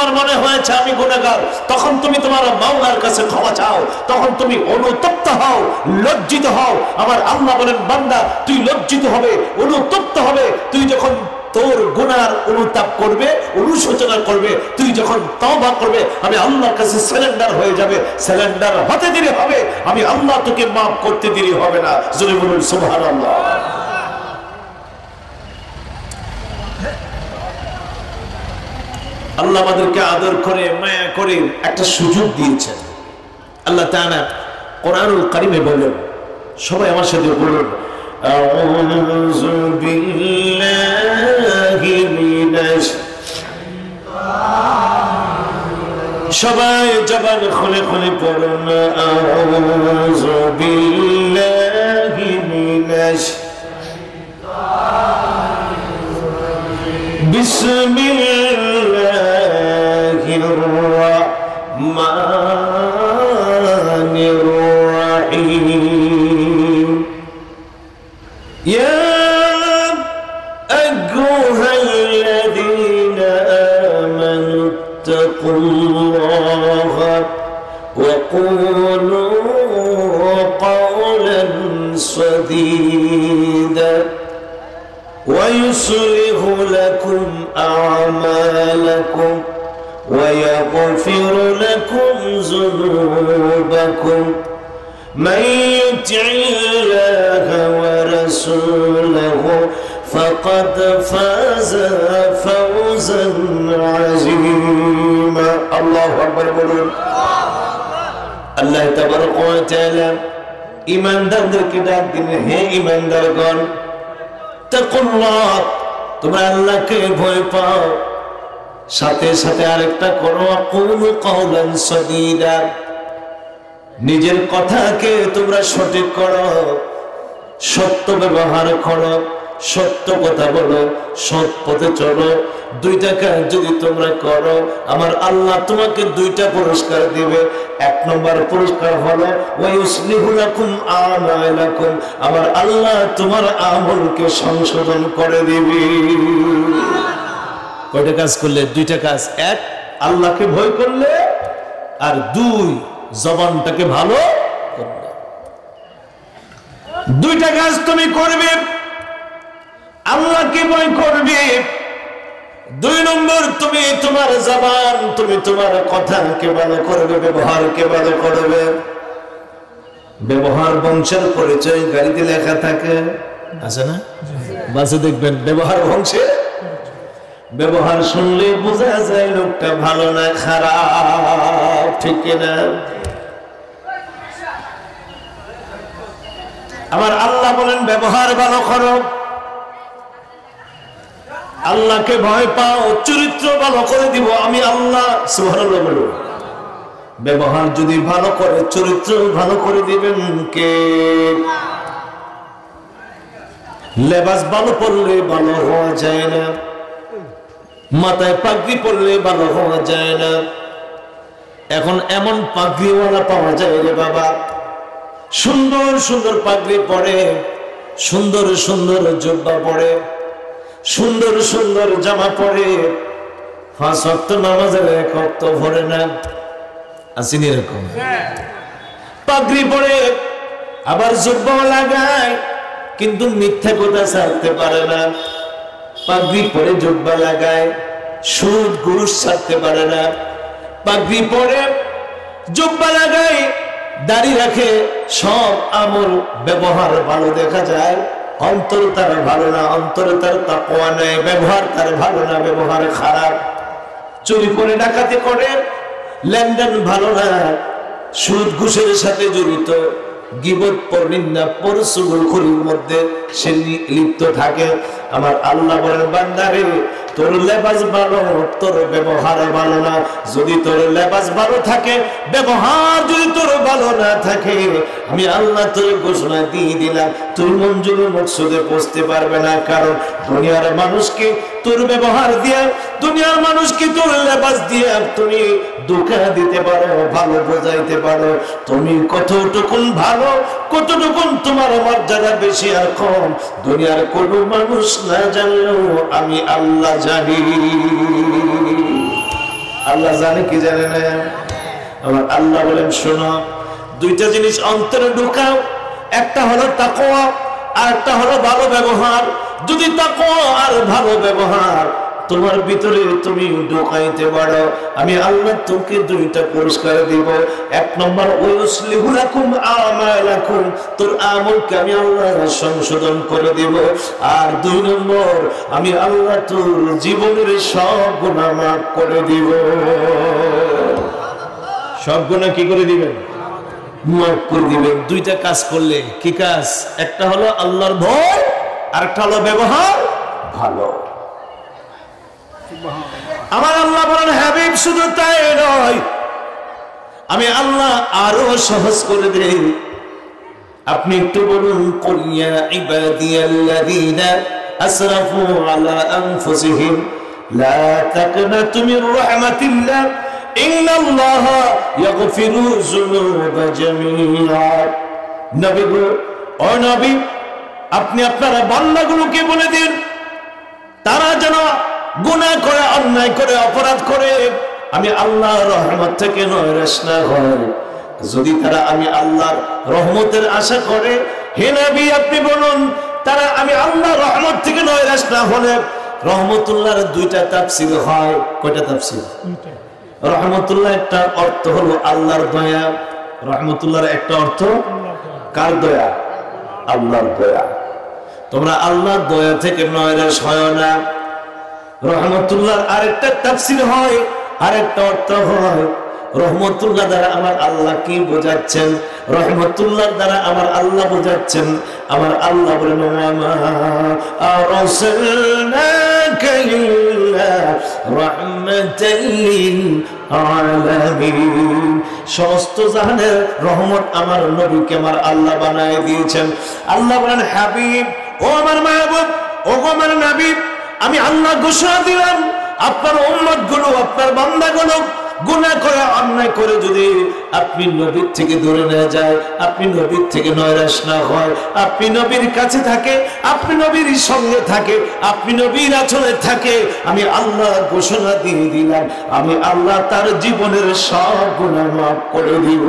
তোমার মনে হয়েছে আমি গুনাহগার, তখন তুমি তোমার মাওলার কাছে ক্ষমা চাও, তখন তুমি অনুতপ্ত হও, লজ্জিত হও। আমার আল্লাহ বলেন বান্দা তুই লজ্জিত হবে, অনুতপ্ত হবে, তুই যখন তোর গুনার অনুতাপ করবে, অনুশোচনা করবে, তুই যখন তওবা করবে, আমি আল্লাহর কাছে সারেন্ডার হয়ে যাবে। সারেন্ডার হতে দেরি হবে, আমি আল্লাহ তোকে মাফ করতে দেরি হবে না। জোরে বলুন সুবহানাল্লাহ। আল্লাহ আমাদেরকে আদর করে মায়া করে একটা সুযোগ দিয়েছেন। আল্লাহ তাআলা কোরআনুল কারীমে বলেন, সবাই আমার সাথে বলুন, আউযু বিল্লাহি মিনাশ, সবাই জবান খুলে খুলে পড়ুন, আউযু বিল্লাহি মিনাশ, বিসমিল্লাহির রাহমানির রাহিম। ইয়া আইয়ুহাল্লাযীনা আমানু ইত্তাকুল্লাহা ওয়া কুলু কাওলান সাদীদা ويصلح لكم أعمالكم ويغفر لكم ذنوبكم من يطع الله ورسوله فقد فاز فوزا عظيما. الله أكبر. الله تبارك وتعالى ঈমানদারদেরকে ডাক দিলেন, হে ঈমানদারগণ, তাকুল্লাহ, তোমরা আল্লাহকে ভয় পাও। সাথে সাথে আরেকটা করো, আকুলু কাওলান সাদীদা, নিজের কথাকে তোমরা সঠিক করো, সত্য ব্যবহার করো, সত্য কথা বলো, সৎ পথে চলো। দুইটা কাজ যদি তোমরা করো, আমার আল্লাহ তোমাকে দুইটা পুরস্কার দিবে। এক নম্বর পুরস্কার হলো ওয়ায়ুসলিহু লাকুম আমালাকুম, আমার আল্লাহ তোমার আমলকে সংশোধন করে দিবে। কয়টা কাজ করলে? দুইটা কাজ। এক, আল্লাহকে ভয় করলে, আর দুই, জবানটাকে ভালো করলে। দুইটা কাজ তুমি করবে, আল্লাহকে ভয় করবে। দুই নম্বর, তুমি তোমার জবান, তুমি তোমার কথাকে ভালো করবে, ব্যবহারকে ভালো করবে। ব্যবহার বংশের পরিচয় গাড়িতে লেখা থাকে, আছে না? বাসে দেখবেন ব্যবহার বংশে। ব্যবহার শুনলে বোঝা যায় লোকটা ভালো না খারাপ, ঠিক কিনা? আমার আল্লাহ বলেন ব্যবহার ভালো করো, আল্লাহকে ভয় পাও, চরিত্র ভালো করে দিব আমি আল্লাহ। সুবহানাল্লাহ বলো। ব্যবহার যদি ভালো করে, চরিত্র ভালো করে দিবেন কে? লেবাস ভালো পরলে ভালো হওয়া যায় না, মাথায় পাগড়ি পরলে ভালো হওয়া যায় না। এখন এমন পাগড়িওয়ালা পাওয়া যায় রে বাবা, সুন্দর সুন্দর পাগড়ি পরে, সুন্দর সুন্দর জুব্বা পরে, সুন্দর সুন্দর জামা পরে, 5 ওয়াক্ত নামাজের 1 ওয়াক্ত পড়ে না। আসেনি এরকম? পাগড়ি পরে, আবার জুব্বা লাগায়, কিন্তু মিথ্যা কথা ছাড়তে পারে না। পাগড়ি পরে জুব্বা লাগায়, সুদ ঘুষ ছাড়তে পারে না। পাগড়ি পরে জুব্বা লাগায়, দাড়ি রাখে, সব আমল ব্যবহার ভালো দেখা যায়, অন্তর তার ভালো না, অন্তরে তার তাকওয়া নাই, ব্যবহার তার ভালো না, ব্যবহার খারাপ। চুরি করে ডাকাতি করে, লেনদেন ভালো না, সুদ ঘুষের সাথে জড়িত, গীবত পরনিন্দা পরশুগুলখুরির মধ্যে সে লিপ্ত থাকে। আমার আল্লাহ বলেন বান্দারে, তোর লেবাস ভালো, তোর ব্যবহার ভালো না। যদি তোর লেবাস ভালো থাকে, ব্যবহার যদি তোর ভালো না থাকে, আমি আল্লাহ তোর ঘোষণা দিয়ে দিলাম, তুই মঞ্জুর মকসুদে পৌঁছতে পারবে না। কারণ দুনিয়ার মানুষকে তোর ব্যবহার দিয়ে, দুনিয়ার মানুষকে তোর লেবাস দিয়ে তুমি ধোঁকা দিতে পারো, ভালো বোঝাইতে পারো। তুমি কতটুকুন ভালো, কতটুকুন তোমার মর্যাদা বেশি আর কম, দুনিয়ার কোনো মানুষ না জানলেও আমি আল্লাহ জানি। আল্লাহ জানে কি জানে না? আমার আল্লাহ বলেন শোনো, দুইটা জিনিস অন্তরে ঢুকাও, একটা হলো তাকওয়া আর একটা হলো ভালো ব্যবহার। যদি তাকওয়া আর ভালো ব্যবহার তোমার ভিতরে তুমি ঢুকাইতে পারো, আমি আল্লাহ তোকে দুইটা পুরস্কার দিব। এক নম্বর, ওয়াসলিহু লাকুম আমালাকুম, তোর আমলকে আমি আল্লাহ সংশোধন করে দিব। আর দুই নম্বর, আমি আল্লাহ তোর জীবনের সব গুনাহ মাফ করে দিব। সব গুনাহ কি করে দিবেন? মাফ করে দিবেন। দুইটা কাজ করলে, কি কাজ? একটা হলো আল্লাহর ভয় আর একটা হলো ব্যবহার ভালো। আমার আল্লাহ বলেন হাবিব শুধু তাই নয়, আমি আল্লাহ আরো সহজ করে দেই। আপনি একটু বলুন, কুল ইয়া ইবাদিয়াল্লাযীনা আসরাফু আলা আনফুসিহিম লা তাকনাতু মির রাহমাতিল্লাহ ইন্নাল্লাহা ইয়াগফিরু যুনুবা জামিআ। নবী গো, ও নবী, আপনি আপনার বান্দাগুলোকে বলে দিন, তারা যেন গুনাহ করে, অন্যায় করে, অপরাধ করে আমি আল্লাহর রহমত থেকে নৈরাশ না হয়। যদি তারা আমি আল্লাহর রহমতের আশা করে, হে নবী আপনি বলুন, তারা আমি আল্লাহর রহমত থেকে নৈরাশ না হলে, রহমতুল্লাহর দুইটা তাফসীর হয়। কয়টা তাফসীর? রহমতুল্লাহ একটা অর্থ হলো আল্লাহর দয়া। রহমতুল্লাহর একটা অর্থ কার দয়া? আল্লাহর দয়া। তোমরা আল্লাহর দয়া থেকে নৈরাশ হয় না। রহমতুল্লাহর আরেকটা তাফসীর হয়, আরেকটা অর্থ হয়, রহমতুল্লাহ দ্বারা আমার আল্লাহ কি বোঝাচ্ছেন? রহমতুল্লাহ দ্বারা আমার আল্লাহ বোঝাচ্ছেন, আমার আল্লাহ বলেন ওয়ামা আরসালনাকা ইল্লা রাহমাতাল লিল আলামিন। সমস্ত জাহানের রহমত আমার নবীকে আমার আল্লাহ বানায় দিয়েছেন। আল্লাহ বলেন হাবিব, ও আমার মাহবুব, ও আমার নবী, আমি আল্লাহ ঘোষণা দিলাম, আপনার উম্মত গুলো, আপনার বান্দা গুলো গুনাহ করে, অন্যায় করে যদি আপনি নবীর থেকে দূরে না যায়, আপনি নবীর থেকে নৈরাশ না হয়, আপনি নবীর কাছে থাকে, আপনি নবীর সঙ্গে থাকে, আপনি নবীর আচরণে থাকে, আমি আল্লাহ ঘোষণা দিয়ে দিলাম, আমি আল্লাহ তার জীবনের সব গুনাহ মাফ করে দিব।